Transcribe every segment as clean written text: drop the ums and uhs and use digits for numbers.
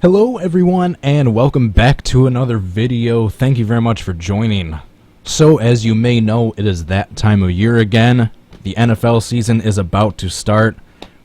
Hello everyone and welcome back to another video. Thank you very much for joining. So as you may know, it is that time of year again. The NFL season is about to start.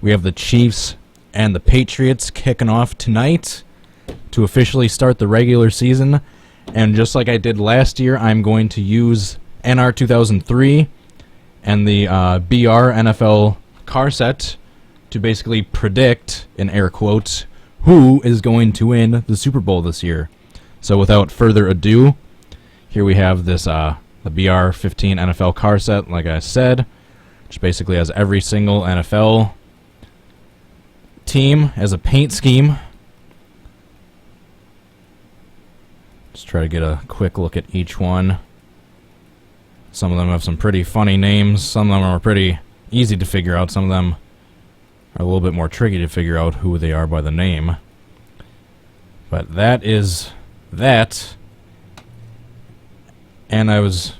We have the Chiefs and the Patriots kicking off tonight to officially start the regular season. And just like I did last year, I'm going to use NR2003 and the BR NFL car set to basically predict, in air quotes, who is going to win the Super Bowl this year. So without further ado, here we have this the BR15 NFL car set, like I said, which basically has every single NFL team as a paint scheme. Just try to get a quick look at each one. Some of them have some pretty funny names. Some of them are pretty easy to figure out. Some of them are a little bit more tricky to figure out who they are by the name. But that is that. And I was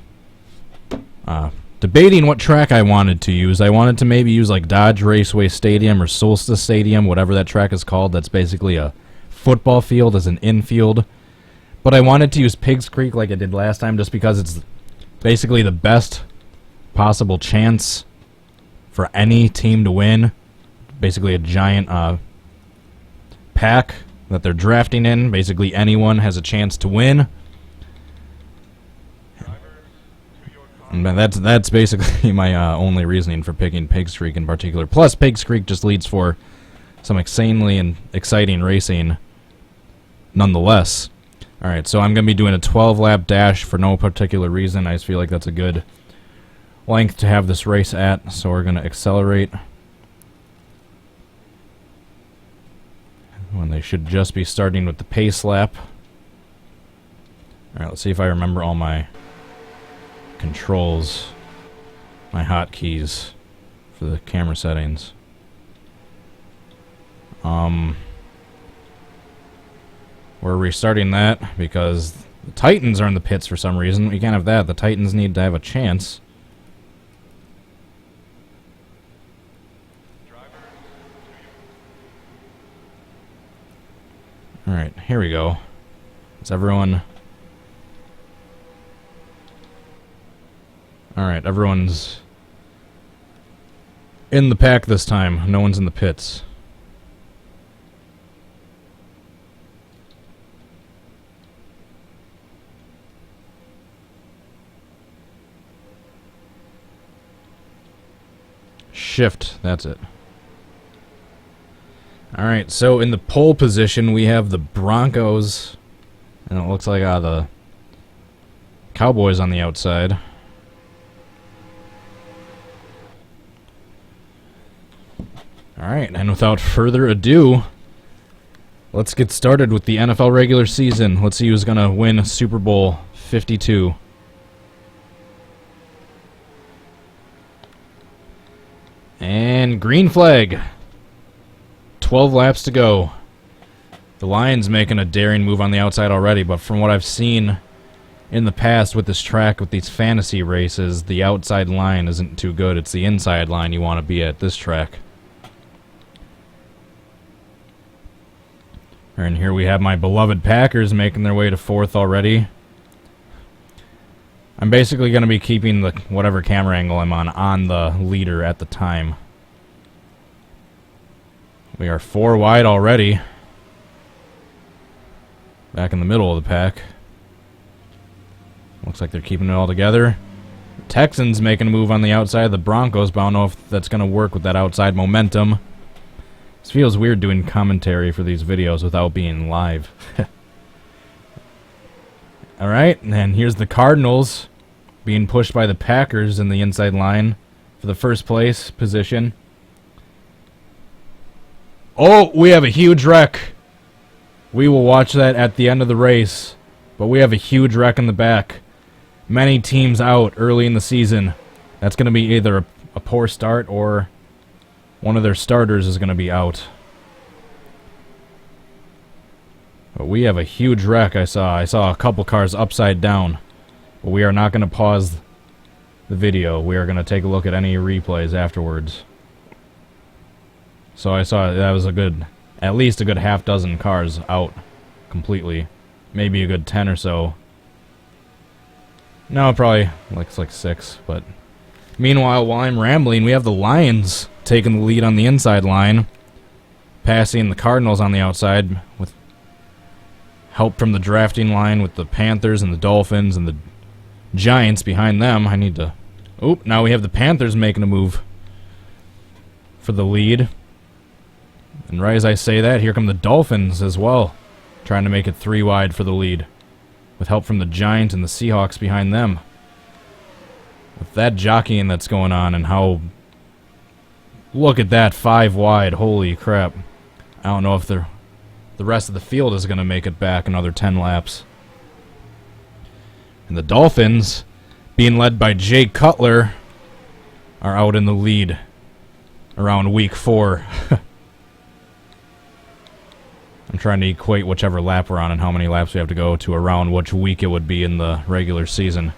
debating what track I wanted to use. I wanted to maybe use like Dodge Raceway Stadium or Solstice Stadium, whatever that track is called. That's basically a football field as an infield. But I wanted to use Pigs Creek like I did last time just because it's basically the best possible chance for any team to win. Basically a giant pack that they're drafting in. Basically anyone has a chance to win. And that's basically my only reasoning for picking Pigs Creek in particular. Plus, Pigs Creek just leads for some insanely and exciting racing nonetheless. Alright, so I'm going to be doing a 12-lap dash for no particular reason. I just feel like that's a good length to have this race at. So we're going to accelerate when they should just be starting with the pace lap. Alright, let's see if I remember all my controls, my hotkeys for the camera settings. We're restarting that because the Titans are in the pits for some reason. We can't have that. The Titans need to have a chance. Alright, here we go. Is everyone... Alright, everyone's in the pack this time. No one's in the pits. Shift, that's it. Alright, so in the pole position we have the Broncos, and it looks like the Cowboys on the outside. Alright, and without further ado, let's get started with the NFL regular season. Let's see who's going to win Super Bowl 52. And green flag. 12 laps to go. The Lions making a daring move on the outside already, but from what I've seen in the past with this track, with these fantasy races, the outside line isn't too good. It's the inside line you want to be at this track. And here we have my beloved Packers making their way to fourth already. I'm basically going to be keeping the whatever camera angle I'm on the leader at the time. We are 4 wide already. Back in the middle of the pack. Looks like they're keeping it all together. The Texans making a move on the outside of the Broncos, but I don't know if that's going to work with that outside momentum. This feels weird doing commentary for these videos without being live. Alright, and here's the Cardinals being pushed by the Packers in the inside line for the first place position. Oh, we have a huge wreck. We will watch that at the end of the race. But we have a huge wreck in the back. Many teams out early in the season. That's going to be either a poor start or one of their starters is going to be out. But we have a huge wreck. I saw a couple cars upside down. But we are not going to pause the video. We are going to take a look at any replays afterwards. So I saw that was a good at least a good half dozen cars out completely. Maybe a good 10 or so. No, probably it's like 6, but meanwhile, while I'm rambling, we have the Lions taking the lead on the inside line, passing the Cardinals on the outside with help from the drafting line with the Panthers and the Dolphins and the Giants behind them. I need to... Oop, now we have the Panthers making a move for the lead. And right as I say that, here come the Dolphins as well, trying to make it 3 wide for the lead, with help from the Giants and the Seahawks behind them. With that jockeying that's going on and how... Look at that, 5 wide, holy crap. I don't know if the rest of the field is going to make it back another 10 laps. And the Dolphins, being led by Jay Cutler, are out in the lead around week 4. I'm trying to equate whichever lap we're on and how many laps we have to go to around which week it would be in the regular season.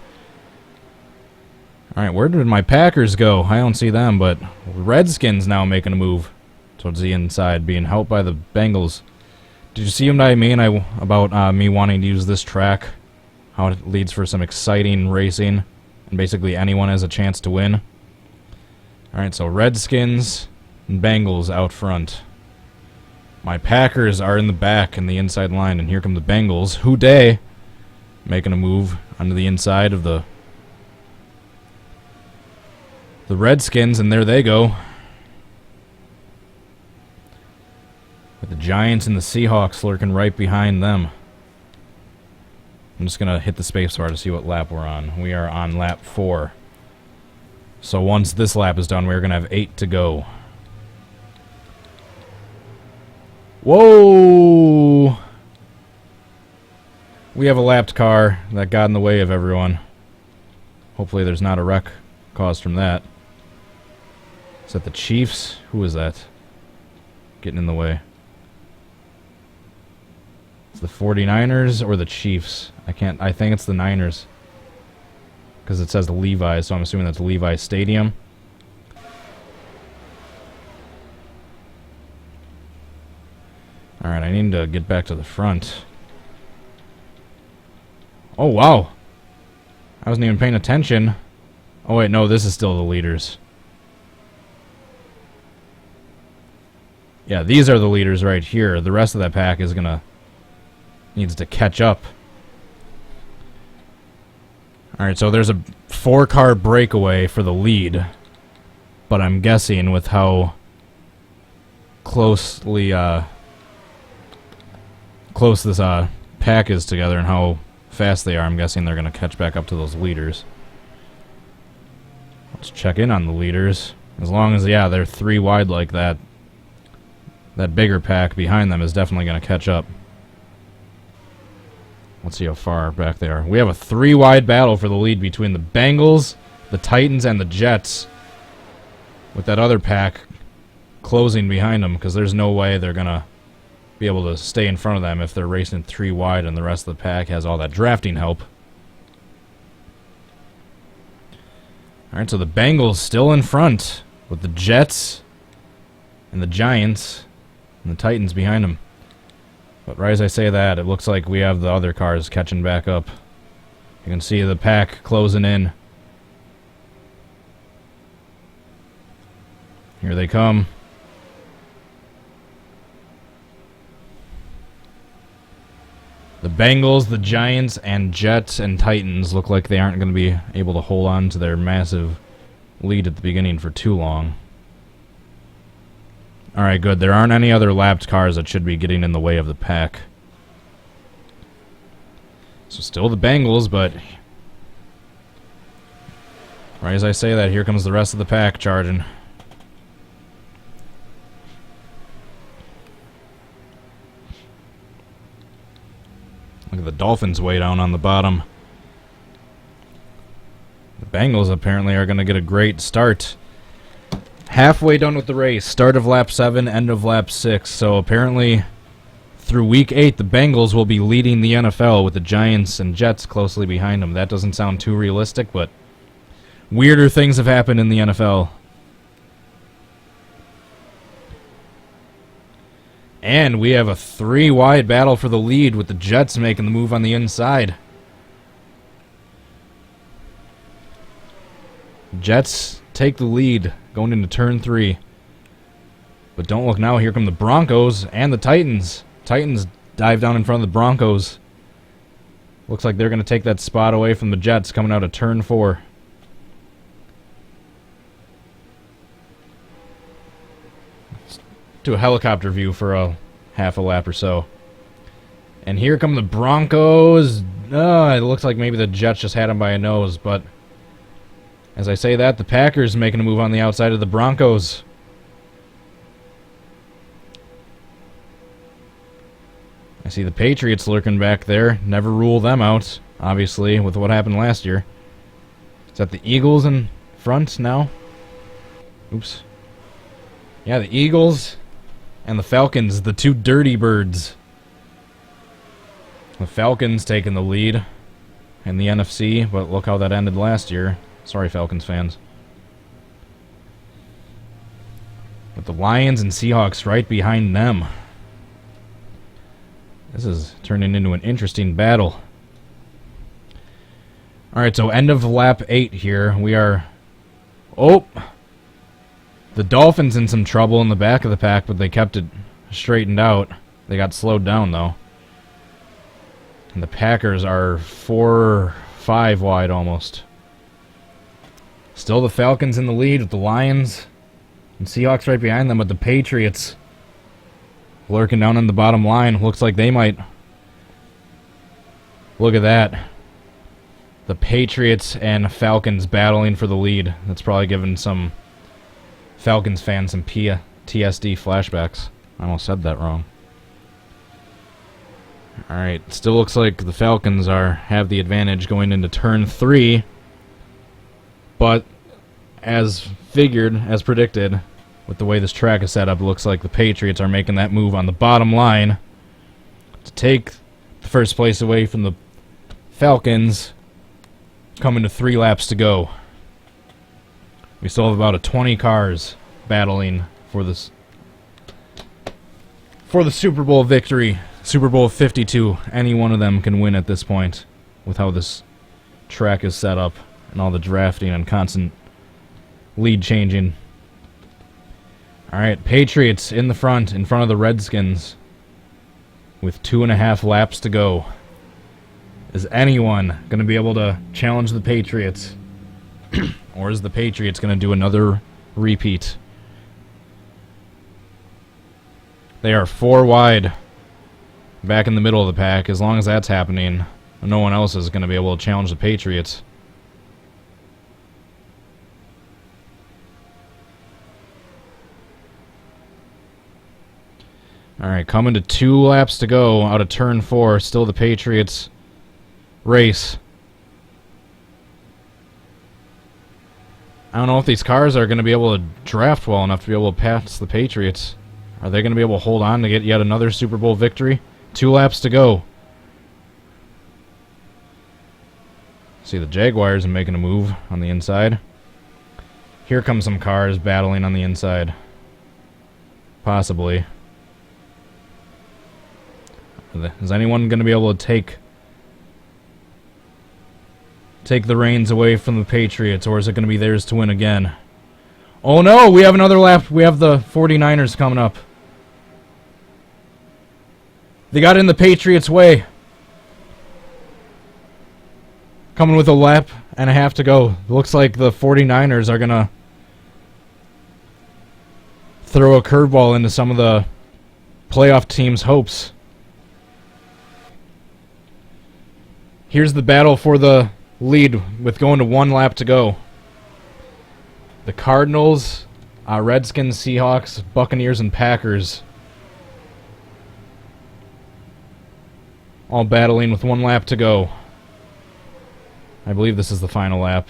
Alright, where did my Packers go? I don't see them, but Redskins now making a move towards the inside, being helped by the Bengals. Did you see what I mean about me wanting to use this track? How it leads for some exciting racing, and basically anyone has a chance to win. Alright, so Redskins and Bengals out front. My Packers are in the back in the inside line, and here come the Bengals. Who dey making a move onto the inside of the Redskins, and there they go. With the Giants and the Seahawks lurking right behind them. I'm just going to hit the spacebar to see what lap we're on. We are on lap 4. So once this lap is done, we're going to have 8 to go. Whoa! We have a lapped car that got in the way of everyone. Hopefully there's not a wreck caused from that. Is that the Chiefs? Who is that? Getting in the way. It's the 49ers or the Chiefs? I think it's the Niners. Because it says the Levi's, so I'm assuming that's Levi's Stadium. Alright, I need to get back to the front. Oh, wow. I wasn't even paying attention. Oh, wait, no, this is still the leaders. Yeah, these are the leaders right here. The rest of that pack is needs to catch up. Alright, so there's a 4-car breakaway for the lead. But I'm guessing with how closely, close this pack is together and how fast they are, I'm guessing they're going to catch back up to those leaders. Let's check in on the leaders. As long as, yeah, they're 3 wide like that, that bigger pack behind them is definitely going to catch up. Let's see how far back they are. We have a 3 wide battle for the lead between the Bengals, the Titans, and the Jets, with that other pack closing behind them, because there's no way they're going to be able to stay in front of them if they're racing 3 wide and the rest of the pack has all that drafting help. Alright, so the Bengals still in front with the Jets and the Giants and the Titans behind them. But right as I say that, it looks like we have the other cars catching back up. You can see the pack closing in. Here they come. The Bengals, the Giants, and Jets and Titans look like they aren't going to be able to hold on to their massive lead at the beginning for too long. Alright, good. There aren't any other lapped cars that should be getting in the way of the pack. So still the Bengals, but right as I say that, here comes the rest of the pack charging. Look at the Dolphins way down on the bottom. The Bengals apparently are going to get a great start. Halfway done with the race. Start of lap 7, end of lap 6. So apparently through week 8, the Bengals will be leading the NFL with the Giants and Jets closely behind them. That doesn't sound too realistic, but weirder things have happened in the NFL. And we have a 3-wide battle for the lead with the Jets making the move on the inside. Jets take the lead going into turn 3. But don't look now, here come the Broncos and the Titans. Titans dive down in front of the Broncos. Looks like they're going to take that spot away from the Jets coming out of turn 4. Let's do a helicopter view for a half a lap or so. And here come the Broncos. It looks like maybe the Jets just had them by a nose, but as I say that, the Packers making a move on the outside of the Broncos. I see the Patriots lurking back there. Never rule them out, obviously, with what happened last year. Is that the Eagles in front now? Oops. Yeah, the Eagles and the Falcons, the two dirty birds. The Falcons taking the lead in the NFC, but look how that ended last year. Sorry, Falcons fans. With the Lions and Seahawks right behind them. This is turning into an interesting battle. Alright, so end of lap 8 here. We are... Oh! The Dolphins in some trouble in the back of the pack, but they kept it straightened out. They got slowed down, though. And the Packers are 4-5 wide almost. Still the Falcons in the lead with the Lions and Seahawks right behind them, but the Patriots lurking down on the bottom line. Looks like they might... Look at that. The Patriots and Falcons battling for the lead. That's probably given some Falcons fans some TSD flashbacks. I almost said that wrong. Alright, still looks like the Falcons have the advantage going into turn 3. But as figured, as predicted, with the way this track is set up, it looks like the Patriots are making that move on the bottom line to take the first place away from the Falcons, coming to 3 laps to go. We still have about 20 cars battling for this the Super Bowl victory. Super Bowl 52. Any one of them can win at this point with how this track is set up and all the drafting and constant lead changing. Alright, Patriots in the front, in front of the Redskins, with 2.5 laps to go. Is anyone going to be able to challenge the Patriots? Or is the Patriots going to do another repeat? They are 4 wide, back in the middle of the pack. As long as that's happening, no one else is going to be able to challenge the Patriots. Alright, coming to 2 laps to go out of turn 4. Still the Patriots race. I don't know if these cars are going to be able to draft well enough to be able to pass the Patriots. Are they going to be able to hold on to get yet another Super Bowl victory? 2 laps to go. See the Jaguars are making a move on the inside. Here come some cars battling on the inside. Possibly. Is anyone going to be able to take the reins away from the Patriots, or is it going to be theirs to win again? Oh no, we have another lap. We have the 49ers coming up. They got in the Patriots' way. Coming with a lap and a half to go. Looks like the 49ers are going to throw a curveball into some of the playoff teams' hopes. Here's the battle for the lead with going to 1 lap to go. The Cardinals, Redskins, Seahawks, Buccaneers, and Packers all battling with 1 lap to go. I believe this is the final lap.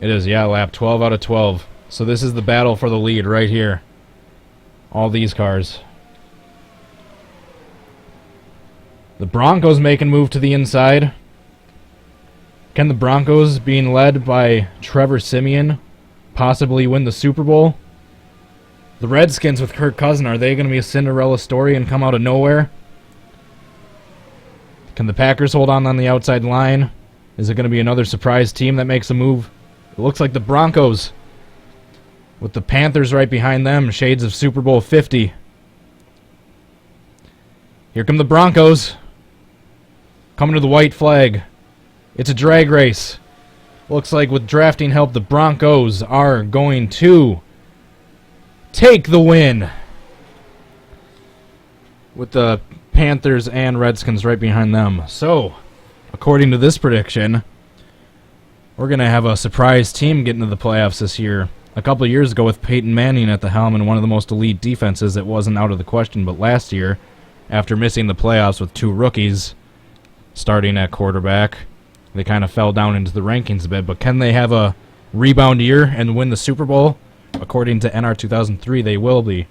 It is, yeah, lap 12 out of 12. So this is the battle for the lead right here. All these cars. The Broncos making a move to the inside. Can the Broncos, being led by Trevor Siemian, possibly win the Super Bowl? The Redskins with Kirk Cousins, are they going to be a Cinderella story and come out of nowhere? Can the Packers hold on the outside line? Is it going to be another surprise team that makes a move? It looks like the Broncos, with the Panthers right behind them, shades of Super Bowl 50. Here come the Broncos, coming to the white flag. It's a drag race. Looks like with drafting help, the Broncos are going to take the win, with the Panthers and Redskins right behind them. So, according to this prediction, we're going to have a surprise team get into the playoffs this year. A couple of years ago with Peyton Manning at the helm and one of the most elite defenses, it wasn't out of the question. But last year, after missing the playoffs with 2 rookies starting at quarterback, they kind of fell down into the rankings a bit. But can they have a rebound year and win the Super Bowl? According to NR2003, they will be.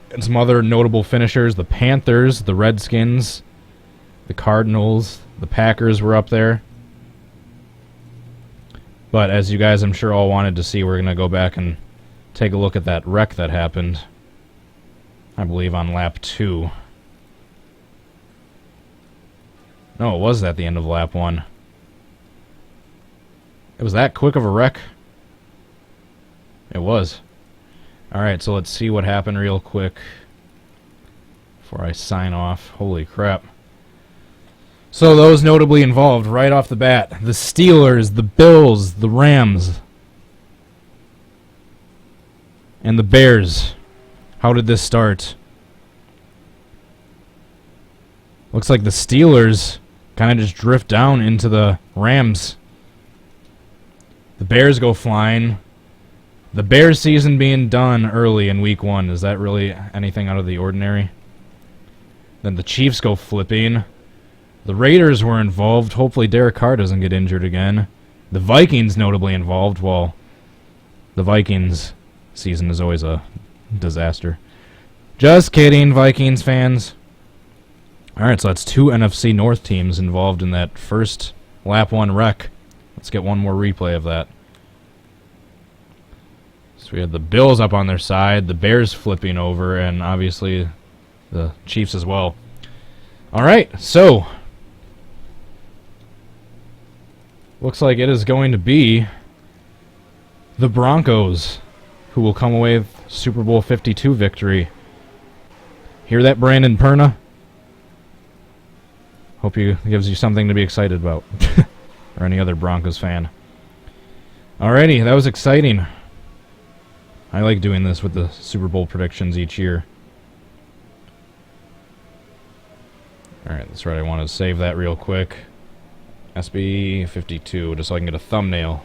And some other notable finishers, the Panthers, the Redskins, the Cardinals, the Packers were up there. But as you guys I'm sure all wanted to see, we're going to go back and take a look at that wreck that happened, I believe on lap 2. No, it was at the end of lap 1. It was that quick of a wreck? It was. Alright, so let's see what happened real quick before I sign off. Holy crap. So those notably involved right off the bat: the Steelers, the Bills, the Rams, and the Bears. How did this start? Looks like the Steelers kind of just drift down into the Rams. The Bears go flying. The Bears season being done early in week 1. Is that really anything out of the ordinary? Then the Chiefs go flipping. The Raiders were involved. Hopefully Derek Carr doesn't get injured again. The Vikings notably involved. Well, the Vikings season is always a disaster. Just kidding, Vikings fans. Alright, so that's 2 NFC North teams involved in that first lap 1 wreck. Let's get one more replay of that. So we had the Bills up on their side, the Bears flipping over, and obviously the Chiefs as well. Alright, so looks like it is going to be the Broncos who will come away with Super Bowl 52 victory. Hear that, Brandon Perna? Hope it gives you something to be excited about. Or any other Broncos fan. Alrighty, that was exciting. I like doing this with the Super Bowl predictions each year. Alright, that's right, I want to save that real quick. SB 52, just so I can get a thumbnail.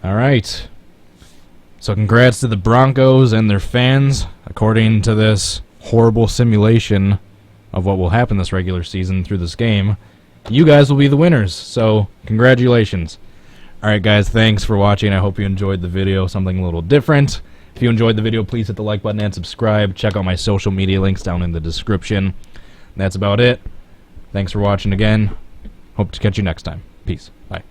Alright. So congrats to the Broncos and their fans. According to this horrible simulation of what will happen this regular season through this game, you guys will be the winners. So, congratulations. Alright guys, thanks for watching. I hope you enjoyed the video, something a little different. If you enjoyed the video, please hit the like button and subscribe. Check out my social media links down in the description. That's about it. Thanks for watching again. Hope to catch you next time. Peace. Bye.